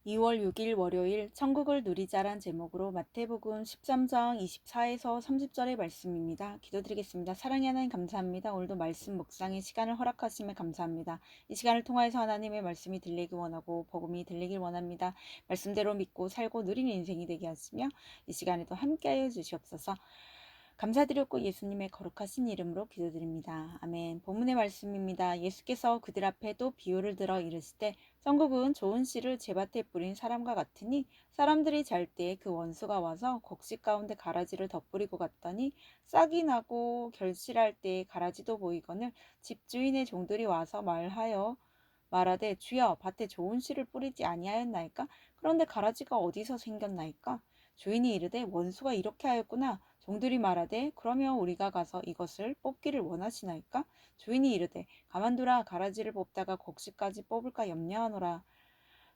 2월 6일 월요일 천국을 누리자란 제목으로 마태복음 13장 24에서 30절의 말씀입니다. 기도드리겠습니다. 사랑의 하나님 감사합니다. 오늘도 말씀 묵상의 시간을 허락하심에 감사합니다. 이 시간을 통하여서 하나님의 말씀이 들리기 원하고 복음이 들리길 원합니다. 말씀대로 믿고 살고 누리는 인생이 되게 하시며 이 시간에도 함께하여 주시옵소서. 감사드렸고 예수님의 거룩하신 이름으로 기도드립니다. 아멘. 본문의 말씀입니다. 예수께서 그들 앞에 또 비유를 들어 이르시되 천국은 좋은 씨를 제밭에 뿌린 사람과 같으니 사람들이 잘 때 그 원수가 와서 곡식 가운데 가라지를 덧뿌리고 갔더니 싹이 나고 결실할 때에 가라지도 보이거늘 집주인의 종들이 와서 말하되 주여 밭에 좋은 씨를 뿌리지 아니하였나이까? 그런데 가라지가 어디서 생겼나이까? 주인이 이르되 원수가 이렇게 하였구나. 종들이 말하되 그러면 우리가 가서 이것을 뽑기를 원하시나이까? 주인이 이르되 가만두라. 가라지를 뽑다가 곡식까지 뽑을까 염려하노라.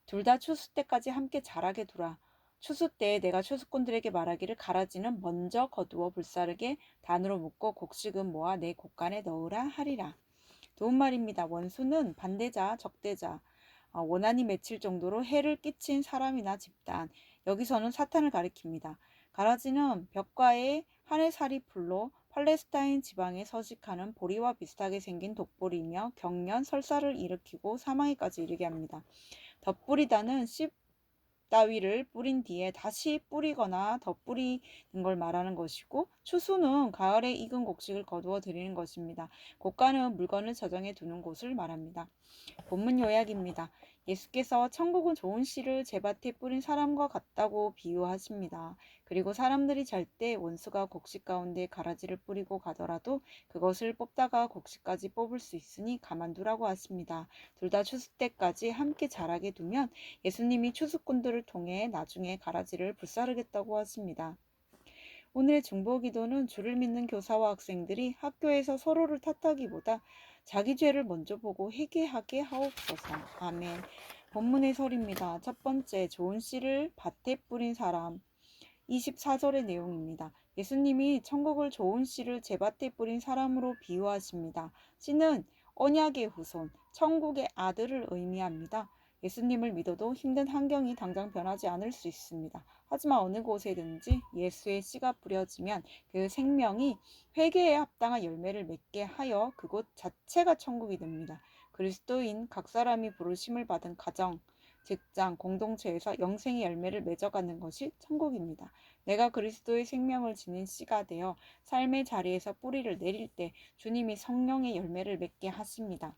둘 다 추수 때까지 함께 자라게 두라. 추수 때에 내가 추수꾼들에게 말하기를 가라지는 먼저 거두어 불사르게 단으로 묶고 곡식은 모아 내 곡간에 넣으라 하리라. 도움말입니다. 원수는 반대자, 적대자, 원한이 맺힐 정도로 해를 끼친 사람이나 집단, 여기서는 사탄을 가리킵니다. 가라지는 벽과의 하늘살이 풀로 팔레스타인 지방에 서식하는 보리와 비슷하게 생긴 독보리이며 경련, 설사를 일으키고 사망에까지 이르게 합니다. 덧뿌리다는 씨 따위를 뿌린 뒤에 다시 뿌리거나 덧뿌리는 걸 말하는 것이고, 추수는 가을에 익은 곡식을 거두어 드리는 것입니다. 곡간은 물건을 저장해 두는 곳을 말합니다. 본문 요약입니다. 예수께서 천국은 좋은 씨를 제밭에 뿌린 사람과 같다고 비유하십니다. 그리고 사람들이 잘 때 원수가 곡식 가운데 가라지를 뿌리고 가더라도 그것을 뽑다가 곡식까지 뽑을 수 있으니 가만두라고 하십니다. 둘 다 추수 때까지 함께 자라게 두면 예수님이 추수꾼들을 통해 나중에 가라지를 불사르겠다고 하십니다. 오늘의 중보기도는 주를 믿는 교사와 학생들이 학교에서 서로를 탓하기보다 자기 죄를 먼저 보고 회개하게 하옵소서. 아멘. 본문의 설입니다. 첫 번째, 좋은 씨를 밭에 뿌린 사람. 24절의 내용입니다. 예수님이 천국을 좋은 씨를 제밭에 뿌린 사람으로 비유하십니다. 씨는 언약의 후손, 천국의 아들을 의미합니다. 예수님을 믿어도 힘든 환경이 당장 변하지 않을 수 있습니다. 하지만 어느 곳에든지 예수의 씨가 뿌려지면 그 생명이 회개에 합당한 열매를 맺게 하여 그곳 자체가 천국이 됩니다. 그리스도인 각 사람이 부르심을 받은 가정, 직장, 공동체에서 영생의 열매를 맺어가는 것이 천국입니다. 내가 그리스도의 생명을 지닌 씨가 되어 삶의 자리에서 뿌리를 내릴 때 주님이 성령의 열매를 맺게 하십니다.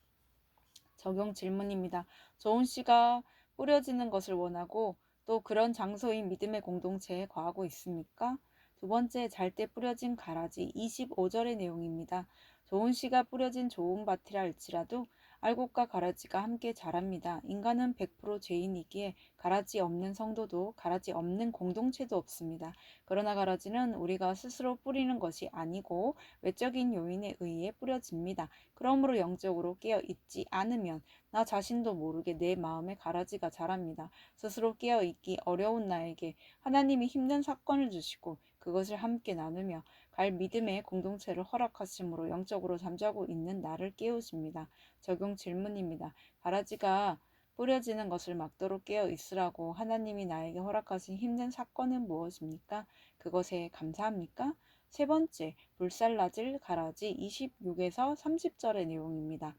적용 질문입니다. 좋은 씨가 뿌려지는 것을 원하고 또 그런 장소인 믿음의 공동체에 거하고 있습니까? 두 번째, 잘 때 뿌려진 가라지 25절의 내용입니다. 좋은 씨가 뿌려진 좋은 밭이라 할지라도 알곡과 가라지가 함께 자랍니다. 인간은 100% 죄인이기에 가라지 없는 성도도 가라지 없는 공동체도 없습니다. 그러나 가라지는 우리가 스스로 뿌리는 것이 아니고 외적인 요인에 의해 뿌려집니다. 그러므로 영적으로 깨어 있지 않으면 나 자신도 모르게 내 마음에 가라지가 자랍니다. 스스로 깨어 있기 어려운 나에게 하나님이 힘든 사건을 주시고 그것을 함께 나누며 갈 믿음의 공동체를 허락하심으로 영적으로 잠자고 있는 나를 깨우십니다. 적용 질문입니다. 가라지가 뿌려지는 것을 막도록 깨어 있으라고 하나님이 나에게 허락하신 힘든 사건은 무엇입니까? 그것에 감사합니까? 세 번째, 불살라질 가라지 26에서 30절의 내용입니다.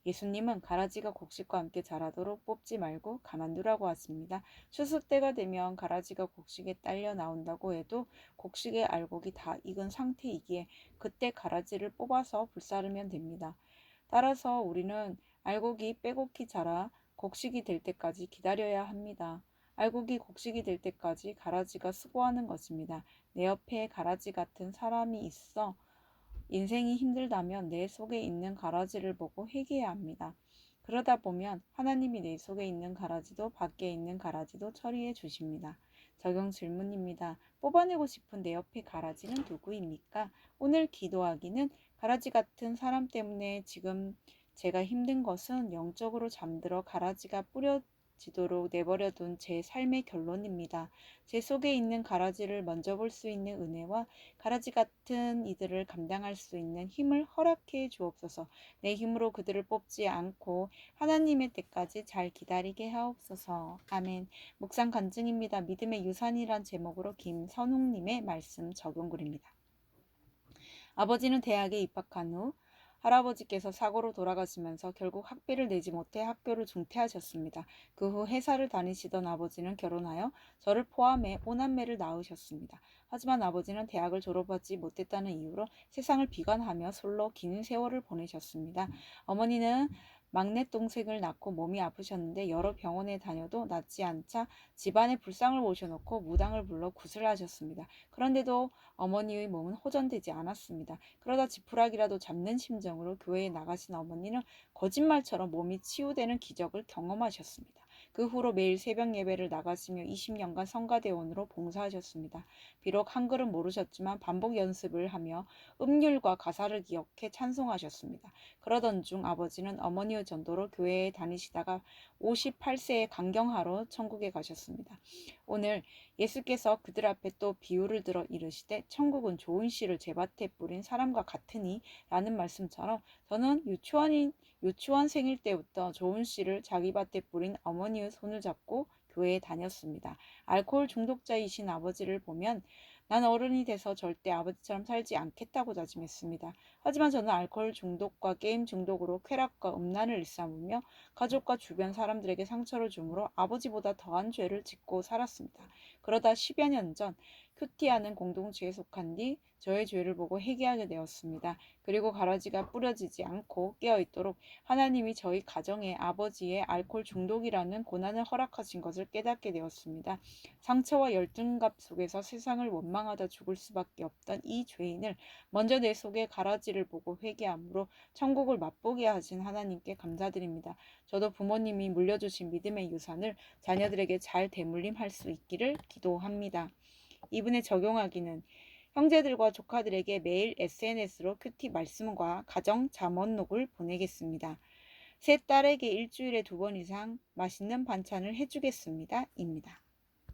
예수님은 가라지가 곡식과 함께 자라도록 뽑지 말고 가만두라고 하십니다. 추수 때가 되면 가라지가 곡식에 딸려 나온다고 해도 곡식의 알곡이 다 익은 상태이기에 그때 가라지를 뽑아서 불사르면 됩니다. 따라서 우리는 알곡이 빼곡히 자라 곡식이 될 때까지 기다려야 합니다. 알곡이 곡식이 될 때까지 가라지가 수고하는 것입니다. 내 옆에 가라지 같은 사람이 있어 인생이 힘들다면 내 속에 있는 가라지를 보고 회개해야 합니다. 그러다 보면 하나님이 내 속에 있는 가라지도 밖에 있는 가라지도 처리해 주십니다. 적용 질문입니다. 뽑아내고 싶은 내 옆의 가라지는 누구입니까? 오늘 기도하기는 가라지 같은 사람 때문에 지금 제가 힘든 것은 영적으로 잠들어 가라지가 지도록 내버려둔 제 삶의 결론입니다. 제 속에 있는 가라지를 먼저 볼 수 있는 은혜와 가라지 같은 이들을 감당할 수 있는 힘을 허락해 주옵소서. 내 힘으로 그들을 뽑지 않고 하나님의 때까지 잘 기다리게 하옵소서. 아멘. 묵상 간증입니다. 믿음의 유산이란 제목으로 김선웅님의 말씀 적용글입니다. 아버지는 대학에 입학한 후 할아버지께서 사고로 돌아가시면서 결국 학비를 내지 못해 학교를 중퇴하셨습니다. 그 후 회사를 다니시던 아버지는 결혼하여 저를 포함해 5남매를 낳으셨습니다. 하지만 아버지는 대학을 졸업하지 못했다는 이유로 세상을 비관하며 솔로 긴 세월을 보내셨습니다. 어머니는 막내 동생을 낳고 몸이 아프셨는데 여러 병원에 다녀도 낫지 않자 집안에 불상을 모셔놓고 무당을 불러 굿을 하셨습니다. 그런데도 어머니의 몸은 호전되지 않았습니다. 그러다 지푸라기라도 잡는 심정으로 교회에 나가신 어머니는 거짓말처럼 몸이 치유되는 기적을 경험하셨습니다. 그 후로 매일 새벽 예배를 나가시며 20년간 성가대원으로 봉사하셨습니다. 비록 한글은 모르셨지만 반복 연습을 하며 음률과 가사를 기억해 찬송하셨습니다. 그러던 중 아버지는 어머니의 전도로 교회에 다니시다가 58세에 강경하러 천국에 가셨습니다. 오늘 예수께서 그들 앞에 또 비유를 들어 이르시되 천국은 좋은 씨를 제 밭에 뿌린 사람과 같으니 라는 말씀처럼 저는 유치원생일 때부터 좋은 씨를 자기 밭에 뿌린 어머니의 손을 잡고 교회에 다녔습니다. 알코올 중독자이신 아버지를 보면 난 어른이 돼서 절대 아버지처럼 살지 않겠다고 다짐했습니다. 하지만 저는 알코올 중독과 게임 중독으로 쾌락과 음란을 일삼으며 가족과 주변 사람들에게 상처를 주므로 아버지보다 더한 죄를 짓고 살았습니다. 그러다 10여 년 전 큐티하는 공동체에 속한 뒤 저의 죄를 보고 회개하게 되었습니다. 그리고 가라지가 뿌려지지 않고 깨어있도록 하나님이 저희 가정에 아버지의 알코올 중독이라는 고난을 허락하신 것을 깨닫게 되었습니다. 상처와 열등감 속에서 세상을 원망하다 죽을 수밖에 없던 이 죄인을 먼저 내 속에 가라지를 보고 회개함으로 천국을 맛보게 하신 하나님께 감사드립니다. 저도 부모님이 물려주신 믿음의 유산을 자녀들에게 잘 대물림할 수 있기를 기도합니다. 이분에 적용하기는 형제들과 조카들에게 매일 SNS로 큐티 말씀과 가정 잠언록을 보내겠습니다. 새 딸에게 일주일에 2번 이상 맛있는 반찬을 해주겠습니다. 입니다.